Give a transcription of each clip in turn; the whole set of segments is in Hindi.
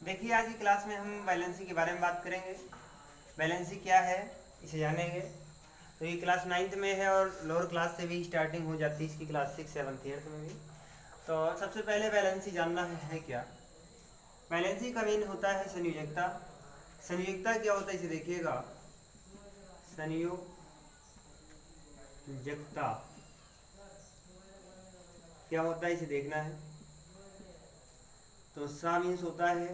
देखिए आज की क्लास में हम वैलेंसी के बारे में बात करेंगे। वैलेंसी क्या है इसे जानेंगे। तो ये क्लास 9th में है और लोअर क्लास से भी स्टार्टिंग हो जाती है इसकी, क्लास 6, 7, 8 में भी। तो सबसे पहले वैलेंसी जानना है क्या। वैलेंसी का मीन होता है संयोजकता। संयोजकता क्या होता है इसे देखिएगा। संयोजकता क्या होता है इसे देखना है। तो सा मीन्स होता है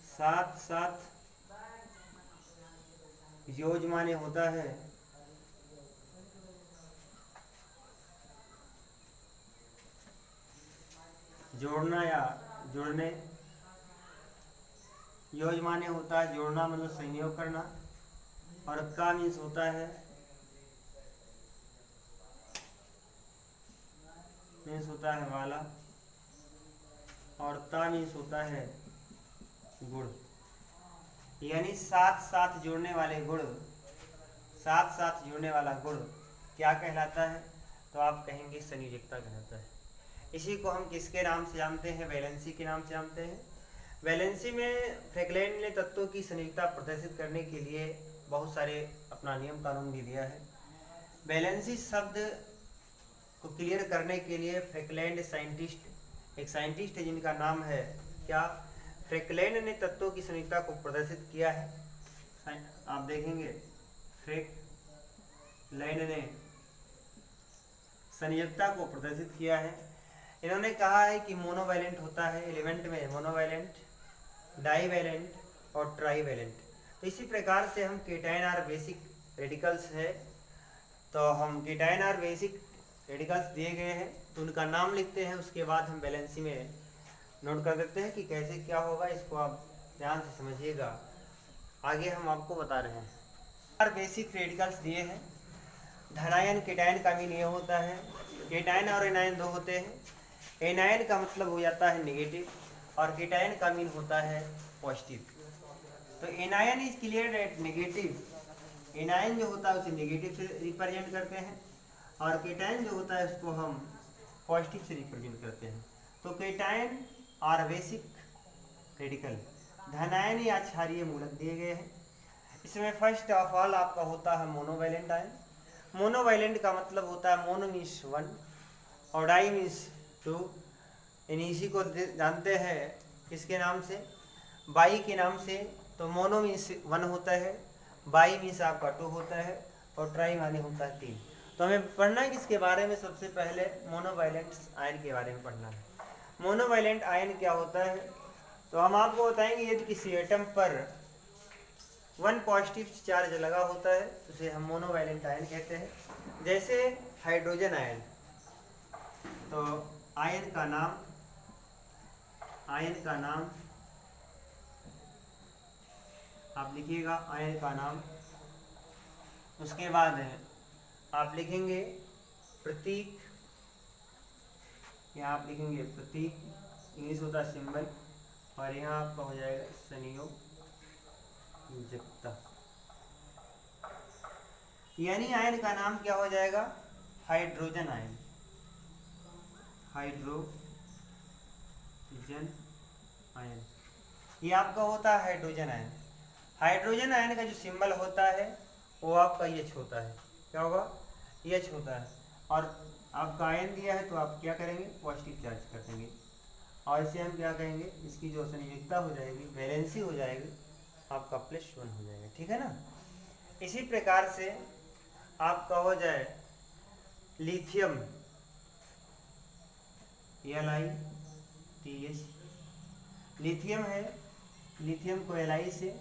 साथ साथ, योज माने होता है जोड़ना या जुड़ने। योज माने होता है जोड़ना, मतलब संयोग करना। और का मीन्स होता है वाला। और ता मीन्स होता है गुण। यानी साथ साथ जुड़ने वाले गुण, साथ साथ जुड़ने वाला गुण क्या कहलाता है, तो आप कहेंगे संयोजकता कहलाता है। इसी को हम किसके नाम से जानते हैं, वैलेंसी के नाम से जानते हैं। वैलेंसी में फ्रैक्लेंट ने तत्वों की संयोजकता प्रदर्शित करने के लिए बहुत सारे अपना नियम कानून भी दिया है। वैलेंसी शब्द को क्लियर करने के लिए फ्रैक्लेंट एक साइंटिस्ट है जिनका नाम है क्या, फ्रैक्लेंट ने तत्वों की संयोजकता को प्रदर्शित किया है। आप देखेंगे फ्रैक्लेंट ने संयोजकता को प्रदर्शित किया है। इन्होंने कहा है कि मोनोवैलेंट होता है एलिमेंट में, मोनोवैलेंट, डाईवैलेंट और ट्राईवैलेंट। तो इसी प्रकार से हम केटायन और बेसिक रेडिकल्स है, तो हम केटायन और बेसिक रेडिकल्स दिए गए हैं तो उनका नाम लिखते हैं, उसके बाद हम वैलेंसी में नोट कर देते हैं कि कैसे क्या होगा। इसको आप ध्यान से समझिएगा, आगे हम आपको बता रहे हैं। और बेसिक रेडिकल्स दिए हैं। धनायन केटायन का मीन ये होता है, केटायन और एनायन दो होते हैं। एनायन का मतलब हो जाता है नेगेटिव और केटायन का मीन होता है पॉजिटिव। तो anion is clear eight negative, anion जो होता है उसे नेगेटिव से रिप्रेजेंट करते हैं और केटायन जो होता है उसको हम पॉजिटिव से रिप्रेजेंट करते हैं। तो केटायन और बेसिक रेडिकल धनायन या क्षारीय मूलक दिए गए हैं। इसमें फर्स्ट ऑफ ऑल आपका होता है मोनोवैलेंट आयन। मोनोवैलेंट का मतलब होता है मोनो मीन्स 1 और डाई मीन्स 2। इसी को जानते हैं किसके नाम से, बाई के नाम से। तो मोनो मीन्स 1 होता है, बाई मीन्स आपका 2 होता है और ट्राई माने होता है 3। तो हमें पढ़ना है किसके बारे में, सबसे पहले मोनोवैलेंट आयन के बारे में पढ़ना है। मोनोवैलेंट आयन क्या होता है, तो हम आपको बताएंगे यदि किसी एटम पर 1 पॉजिटिव चार्ज लगा होता है तो उसे हम मोनोवैलेंट आयन कहते हैं। जैसे हाइड्रोजन आयन, तो आयन का नाम आप लिखिएगा, आयन का नाम। उसके बाद आप लिखेंगे प्रतीक, यहाँ आप लिखेंगे प्रतीक, इंग्लिश होता है सिंबल, और यहाँ आपका हो जाएगा संयोजकता। यानी आयन का नाम क्या हो जाएगा, हाइड्रोजन आयन, हाइड्रोजन आयन। ये आपका होता है हाइड्रोजन आयन। हाइड्रोजन आयन का जो सिंबल होता है वो आपका एच होता है। क्या होगा, एच होता है। और आपका आयन दिया है तो आप क्या करेंगे, पॉजिटिव चार्ज कर देंगे। और इसे हम क्या कहेंगे, इसकी जो संयोजकता हो जाएगी, वैलेंसी हो जाएगी आपका +1 हो जाएगा। ठीक है ना। इसी प्रकार से आपका हो जाए लिथियम, LiTH, लिथियम है, लिथियम को Li से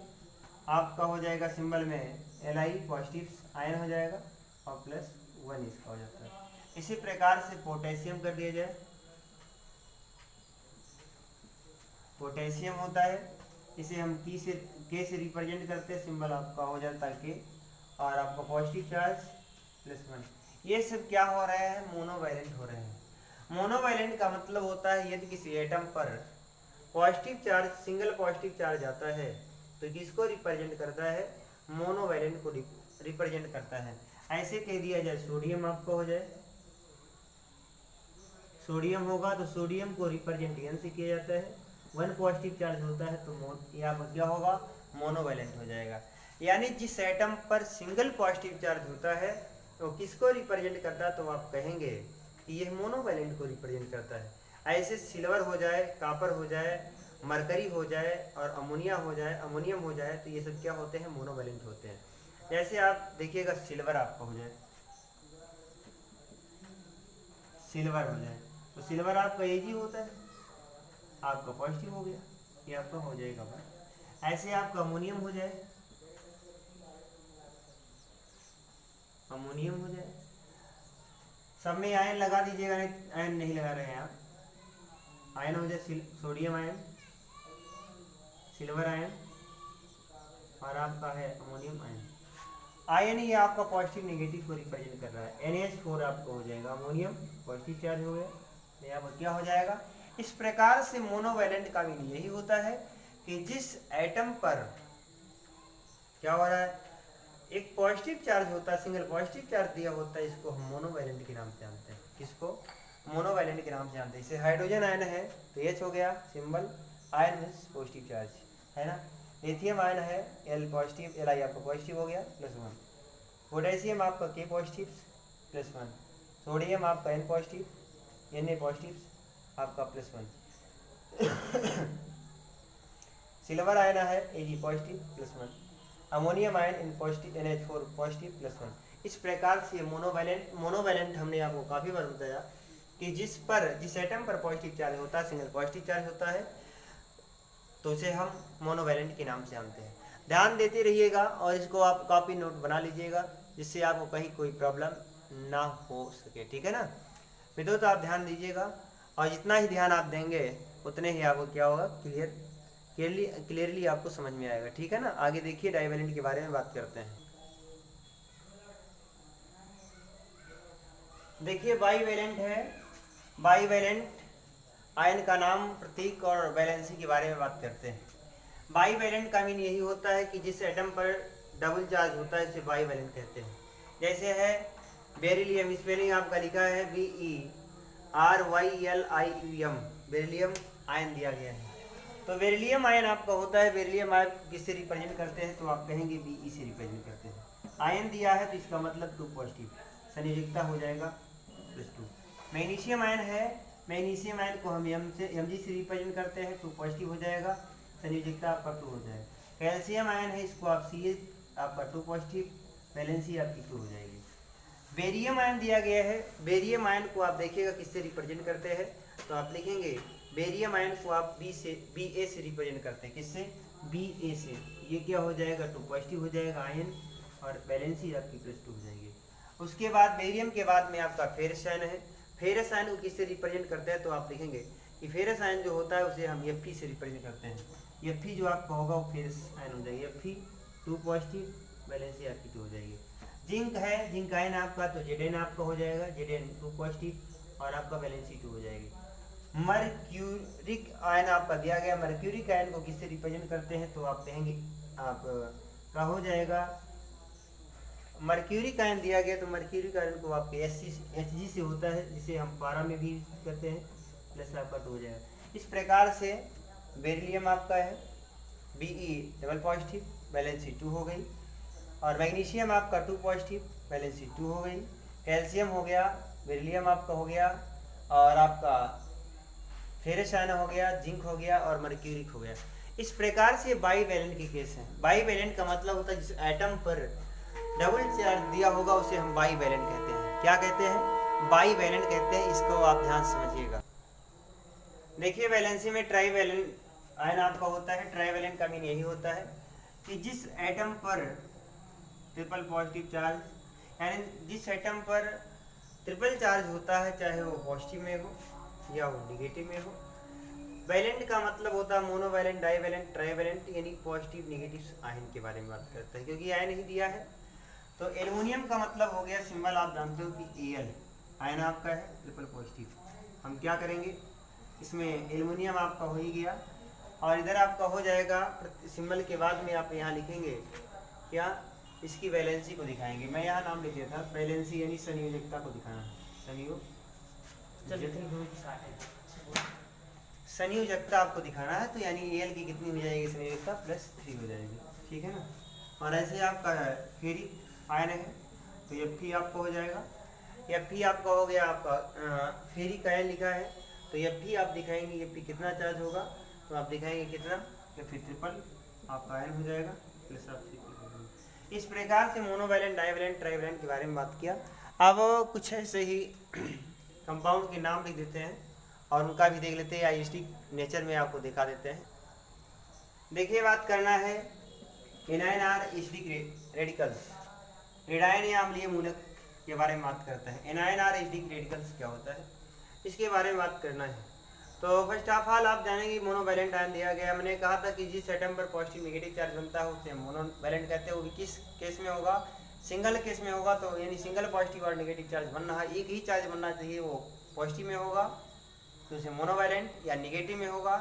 आपका हो जाएगा सिंबल में Li, पॉजिटिव आयन हो जाएगा और +1 इसका हो जाता है। इसी प्रकार से पोटेशियम कर दिया जाए, पोटेशियम होता है, इसे हम के से रिप्रेजेंट करते हैं, सिंबल आपका हो जाता है के, और आपका पॉजिटिव चार्ज +1। ये सब क्या हो रहे हैं, मोनोवैलेंट हो रहे हैं। मोनोवैलेंट का मतलब होता है यदि किसी एटम पर positive charge, single positive charge आता है तो किसको रिप्रेजेंट करता है, मोनोवैलेंट को रिप्रेजेंट करता है। ऐसे कह दिया जाए सोडियम आपको हो जाए, सोडियम होगा तो सोडियम को रिप्रेजेंट N से किया जाता है, वन पॉजिटिव चार्ज होता है तो यहाँ पर क्या होगा, मोनोवैलेंट हो जाएगा। यानी जिस एटम पर सिंगल पॉजिटिव चार्ज होता है तो किसको रिप्रेजेंट करता है, तो आप कहेंगे कि यह मोनोवैलेंट को रिप्रेजेंट करता है। ऐसे सिल्वर हो जाए, कापर हो जाए, मरकरी हो जाए और अमोनिया हो जाए, अमोनियम हो जाए, तो ये सब क्या होते हैं, मोनोवैलेंट होते हैं। जैसे आप देखिएगा सिल्वर आपका हो जाए, सिल्वर हो जाए तो सिल्वर आपका एजी होता है, आपका पॉजिटिव हो गया, ये आपका हो जाएगा वन। ऐसे आपका अमोनियम हो जाए, अमोनियम हो जाए, सब में आयन लगा दीजिएगा, नहीं आयन नहीं लगा रहे हैं आप, आयन हो जाए सोडियम आयन, सिल्वर आयन और आपका है अमोनियम आयन। आयन ही आपका पॉजिटिव नेगेटिव को रिप्रेजेंट कर रहा है। NH4 आपका हो जाएगा, अमोनियम पॉजिटिव चार्ज हो गया, तो यहाँ पर क्या हो जाएगा। इस प्रकार से मोनोवैलेंट का मीनिंग यही होता है कि जिस एटम पर क्या हो रहा है, एक पॉजिटिव चार्ज होता है, सिंगल पॉजिटिव चार्ज दिया होता है, इसको हम मोनोवैलेंट के नाम से जानते हैं। किसको, मोनोवैलेंट के नाम से जानते हैं। जैसे हाइड्रोजन आयन है तो H हो गया symbol, ion means positive charge है ना। लिथियम आयन है L पॉजिटिव, Li आपका पॉजिटिव हो गया +1। पोटेशियम आपका K पॉजिटिव +1। सोडियम आपका N पॉजिटिव, Na पॉजिटिव आपका +1। सिल्वर आयन है Ag positive +1। Ammonium ion in positive, NH4 positive +1। इस प्रकार से मोनोवैलेंट हमने आपको काफ़ी बार बताया कि जिस एटम पर पॉजिटिव चार्ज होता है, सिंगल पॉजिटिव चार्ज होता है, तो उसे हम मोनोवैलेंट के नाम से जानते हैं। ध्यान देते रहिएगा और इसको आप कॉपी नोट बना लीजिएगा, जिससे आपको कहीं कोई प्रॉब्लम ना हो सके, ठीक है ना मित्रों। तो आप ध्यान दीजिएगा और जितना ही ध्यान आप देंगे उतने ही आपको क्या होगा, क्लियरली आपको समझ में आएगा, ठीक है ना। आगे देखिए डाइवैलेंट के बारे में बात करते हैं। देखिए बाईवैलेंट है, बाईवैलेंट आयन का नाम, प्रतीक और वैलेंसी के बारे में बात करते हैं। बाईवैलेंट का मीन यही होता है कि जिस एटम पर डबल चार्ज होता है इसे बाईवैलेंट कहते हैं। जैसे है बेरिलियम, स्पेलिंग आपका लिखा है BERYLIUM, बेरिलियम आयन दिया गया है। तो बेरिलियम आयन आपका होता है, बेरिलियम आयन किससे रिप्रेजेंट करते हैं, तो आप कहेंगे Be से रिप्रेजेंट करते हैं। आयन दिया है तो इसका मतलब 2 पॉजिटिव, संयोजकता हो जाएगा +2। मैग्नीशियम आयन है, मैग्नीशियम आयन को हम Mg से रिप्रेजेंट करते हैं, 2 पॉजिटिव हो जाएगा, संयोजकता आपका 2 हो जाएगा। कैल्शियम आयन है, इसको आप Ca आपका 2 पॉजिटिव, वैलेंसी आपकी 2 हो जाएगी। बेरियम आयन दिया गया है, बेरियम आयन को आप देखिएगा किससे रिप्रेजेंट करते हैं, तो आप लिखेंगे बेरियम आयन को आप Ba से रिप्रेजेंट करते हैं, किससे, Ba से। ये क्या हो जाएगा, 2 पॉजिटिव हो जाएगा आयन और वैलेंसी आपकी +2 हो जाएगी। उसके बाद बेरियम के बाद में आपका फेरस आयन है, फेरस आयन को किससे रिप्रेजेंट करते हैं, तो आप लिखेंगे कि फेरस आयन जो होता है उसे हम Fe से रिप्रेजेंट करते हैं। Fe जो आपका होगा वो फेरस आयन हो जाएगी, Fe 2 पॉजिटिव, वैलेंसी आपकी 2 हो जाएगी। जिंक है, जिंक आयन आपका तो Zn आपका हो जाएगा, Zn 2 पॉजिटिव और आपका वैलेंसी 2 हो जाएगी। मर्क्यूरिक आयन आपका दिया गया, मर्क्यूरिक आयन को किससे रिप्रेजेंट करते हैं, तो आप कहेंगे आप का हो जाएगा, मर्क्यूरिक आयन दिया गया तो मर्क्यूरिक आयन को आपके Hg से होता है, जिसे हम पारा में भी करते हैं, प्लस आपका 2 हो जाएगा। इस प्रकार से बेरिलियम आपका है Be डबल पॉजिटिव, वैलेंसी 2 हो गई, और मैग्नीशियम आपका 2 पॉजिटिव, वैलेंसी 2 हो गई। कैल्शियम हो गया, बेरिलियम आपका हो गया, और आपका फेरस आयन हो गया, जिंक हो गया और मर्क्यूरिक हो गया। इस प्रकार से बाईवैलेंट के केस हैं। बाईवैलेंट का मतलब होता है जिस एटम पर डबल चार्ज दिया होगा उसे हम बाईवैलेंट कहते हैं। क्या कहते हैं, बाईवैलेंट कहते हैं। इसको आप ध्यान समझिएगा। देखिए वैलेंसी में ट्राईवैलेंट आयन आपका होता है। ट्राईवैलेंट का मीन यही होता है कि जिस एटम पर ट्रिपल पॉजिटिव चार्ज, यानी जिस एटम पर ट्रिपल चार्ज होता है, चाहे वो पॉजिटिव में हो या वो निगेटिव में हो। वैलेंट का मतलब होता है मोनोवैलेंट, डाईवैलेंट, ट्राईवैलेंट, यानी पॉजिटिव निगेटिव आयन के बारे में बात करते हैं, क्योंकि आयन ही दिया है। तो एल्युमिनियम का मतलब हो गया, सिंबल आप जानते हो कि Al आयन आपका है, ट्रिपल पॉजिटिव। हम क्या करेंगे, इसमें एल्युमिनियम आपका हो ही गया, और इधर आपका हो जाएगा सिंबल के बाद में आप यहाँ लिखेंगे क्या, इसकी वैलेंसी को दिखाएंगे। मैं यहाँ नाम लिख दिया था वैलेंसी, यानी संयोजकता को दिखाना, संयोजकता आपको दिखाना है, तो यानी एल की कितनी हो जाएगी संयोजकता +3 हो जाएगी, ठीक है ना। और ऐसे आपका फेरिक आयन है तो Fe आपको हो जाएगा, Fe आपका हो गया, आपका फेरिक आयन लिखा है तो Fe आप दिखाएंगे Fe कितना चार्ज होगा, तो आप दिखाएंगे कितना, Fe ट्रिपल आपका आयन हो जाएगा प्लस आप ट्रिपल। इस प्रकार से मोनोवैलेंट, डाइवैलेंट, ट्राइवैलेंट के बारे में बात किया। अब कुछ ऐसे ही कंपाउंड के नाम लिख देते हैं और उनका भी देख लेते हैं, आइसोटोपिक नेचर में आपको दिखा देते हैं। देखिए, बात करना है एनायन आर एसिडिक रेडिकल्स, रेडायन या अम्लीय मूलक के बारे में बात करते हैं। एनायन आर एसिडिक रेडिकल्स क्या होता है, इसके बारे में बात करना है। तो फर्स्ट ऑफ ऑल आप जानेंगे मोनोवैलेंट आयन दिया गया। मैंने कहा था कि जिस एटम पर पॉजिटिव नेगेटिव चार्ज बनता है उसे मोनोवैलेंट कहते हैं। वो भी किस केस में होगा, सिंगल केस में होगा, तो यानी सिंगल पॉजिटिव और नेगेटिव चार्ज बन रहा है, एक ही चार्ज बनना चाहिए, वो पॉजिटिव में होगा तो उसे मोनोवैलेंट, या नेगेटिव में होगा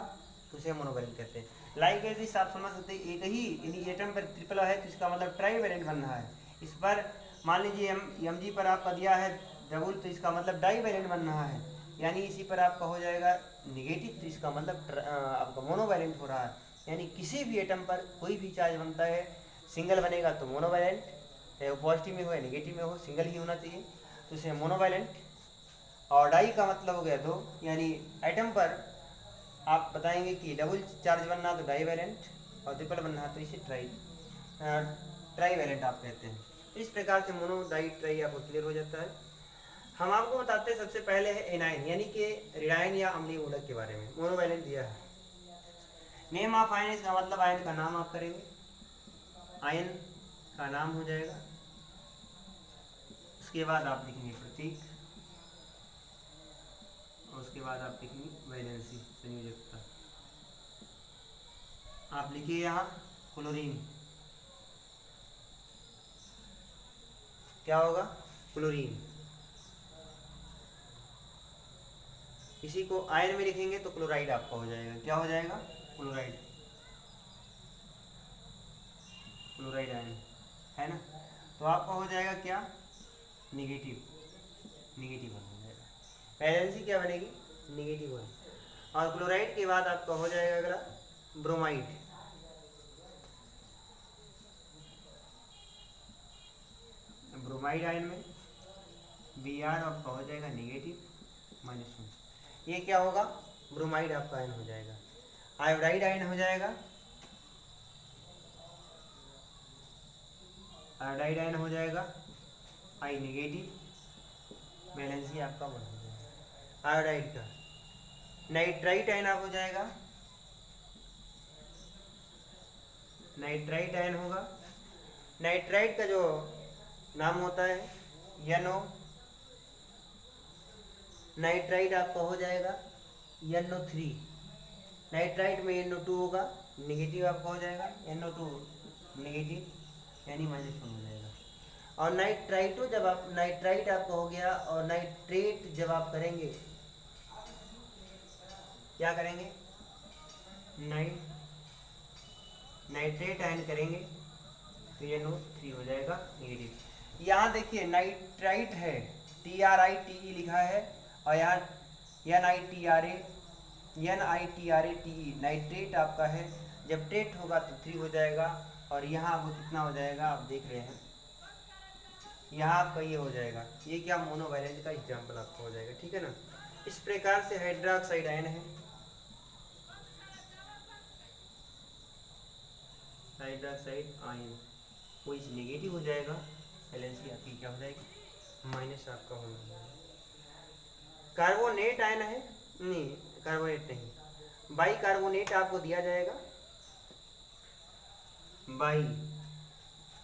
तो उसे मोनोवैलेंट कहते हैं। लाइक एज आप समझ सकते हैं, एक ही एटम पर ट्रिपल है तो इसका मतलब ट्राइवैलेंट बन रहा है। इस पर मान लीजिए Mg पर आपका दिया है डबल, तो इसका मतलब डाइवैलेंट बन रहा है, यानी इसी पर आपका हो जाएगा नेगेटिव, तो इसका मतलब आपका मोनोवैलेंट हो रहा है। यानी किसी भी एटम पर कोई भी चार्ज बनता है, सिंगल बनेगा तो मोनोवैलेंट, चाहे वो पॉजिटिव में हो या नेगेटिव में हो, सिंगल ही होना चाहिए तो इसे मोनोवैलेंट। और डाई का मतलब हो गया दो, यानी एटम पर आप बताएंगे कि डबल चार्ज बनना तो डाइवैलेंट और ट्रिपल बनना तो इसे ट्राइवैलेंट आप कहते हैं। इस प्रकार से मोनो, डाई, ट्राई आपको क्लियर हो जाता है। हम आपको बताते हैं सबसे पहले है एनायन, यानी कि रेडायन या अम्लीय मूलक के बारे में। मोनोवैलेंट दिया है, नेम ऑफ आयन, इसका मतलब आयन का नाम आप करेंगे, आयन का नाम हो जाएगा। उसके बाद आप लिखेंगे प्रतीक, और उसके बाद आप लिखेंगे वैलेंसी, संयोजकता। आप लिखिए यहाँ क्लोरीन, क्या होगा, क्लोरीन। इसी को आयन में लिखेंगे तो क्लोराइड आपका हो जाएगा, क्या हो जाएगा, क्लोराइड, क्लोराइड आयन, है ना। तो आपका हो जाएगा क्या, निगेटिव, निगेटिव वन हो जाएगा। वैलेंसी क्या बनेगी, निगेटिव वन। और क्लोराइड के बाद आपका हो जाएगा अगला ब्रोमाइड, ब्रोमाइड आयन में Br आपका हो जाएगा नेगेटिव -1, ये क्या होगा, ब्रोमाइड आपका आयन हो जाएगा। आयोडाइड आयन हो जाएगा, आयोडाइड आयन हो जाएगा I नेगेटिव, वैलेंसी आपका 1 हो जाएगा आयोडाइड का। नाइट्राइट आयन आप हो जाएगा, नाइट्राइट आयन होगा। नाइट्राइट का जो नाम होता है NO, नाइट्राइट आपका हो जाएगा NO3, नाइट्राइट में NO2 होगा, नेगेटिव आपका हो जाएगा NO2 नेगेटिव, यानी -1 हो जाएगा। और नाइट्राइटो जब आप, नाइट्राइट आपका हो गया, और नाइट्रेट जब आप करेंगे, क्या करेंगे, नाइट्रेट आयन करेंगे तो NO3 हो जाएगा नेगेटिव। यहाँ देखिए नाइट्राइट है, TRITE लिखा है, और यहाँ NITRATE, नाइट्रेट आपका है। जब ट्रेट होगा तो 3 हो जाएगा, और यहाँ वो कितना हो जाएगा आप देख रहे हैं, यहाँ आपका ये हो जाएगा, ये क्या, मोनोवैलेंट का एग्जाम्पल आपका हो जाएगा, ठीक है ना। इस प्रकार से हाइड्रोक्साइड आयन है, हाइड्रोक्साइड आयन वो इस नेगेटिव हो जाएगा, वैलेंसी आपकी क्या हो जाएगी, माइनस आपका हो जाएगा। कार्बोनेट आयन है, नहीं कार्बोनेट नहीं, बाई कार्बोनेट आपको दिया जाएगा, बाई,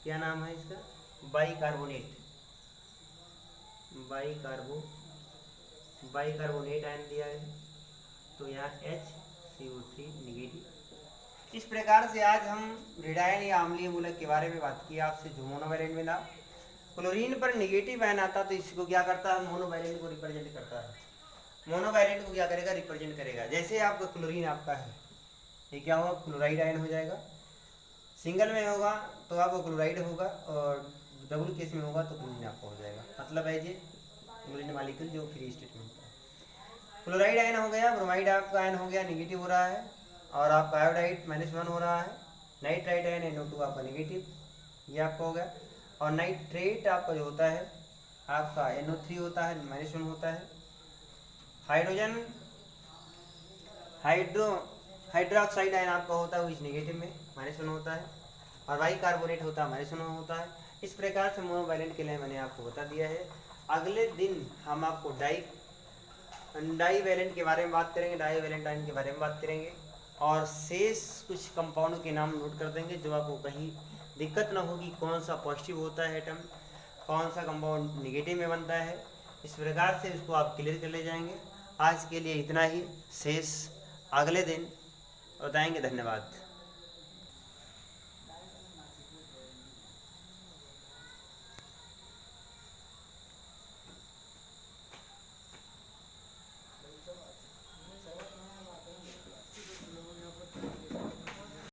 क्या नाम है इसका, by carbonate, by carbonate ion दिया है, तो यहाँ HCO3 नेगेटिव। इस प्रकार से आज हम रेडायन या अम्लीय मूलक के बारे में बात की आपसे, जो मोनोवैलेंट में था। क्लोरीन पर नेगेटिव आयन आता तो इसको क्या करता है, मोनोवैलेंट को रिप्रेजेंट करता है, मोनोवैलेंट को क्या करेगा, रिप्रेजेंट करेगा। जैसे आपका क्लोरीन आपका है, ये क्या होगा, क्लोराइड आयन हो जाएगा। सिंगल में होगा तो आपको क्लोराइड होगा, और डबल केस में होगा तो क्लोरीन आपका हो जाएगा। मतलब है ये क्लोरीन मॉलिक्यूल जो फ्री स्टेट में होता है। क्लोराइड आयन हो गया, ब्रोमाइड आपका आयन हो गया, निगेटिव हो रहा है, और आपका आयोडाइड -1 हो रहा है। नाइट्राइट आयन NO2 आपका निगेटिव, ये आपका हो गया। और नाइट्रेट आपका जो होता है आपका NO3 होता है, -1 होता है। हाइड्रोजन हाइड्रोक्साइड आयन आपका होता है वो इस नेगेटिव में -1 होता है, और बाई कार्बोनेट होता है -1 होता है। इस प्रकार से मोनोवैलेंट के लिए मैंने आपको बता दिया है। अगले दिन हम आपको डाई वैलेंट के बारे में बात करेंगे, डाई वैलेंट आयन के बारे में बात करेंगे, और शेष कुछ कंपाउंड के नाम नोट कर देंगे जो आपको कहीं दिक्कत ना होगी, कौन सा पॉजिटिव होता है एटम, कौन सा कंपाउंड निगेटिव में बनता है। इस प्रकार से इसको आप क्लियर कर ले जाएंगे। आज के लिए इतना ही, शेष अगले दिन बताएंगे। धन्यवाद।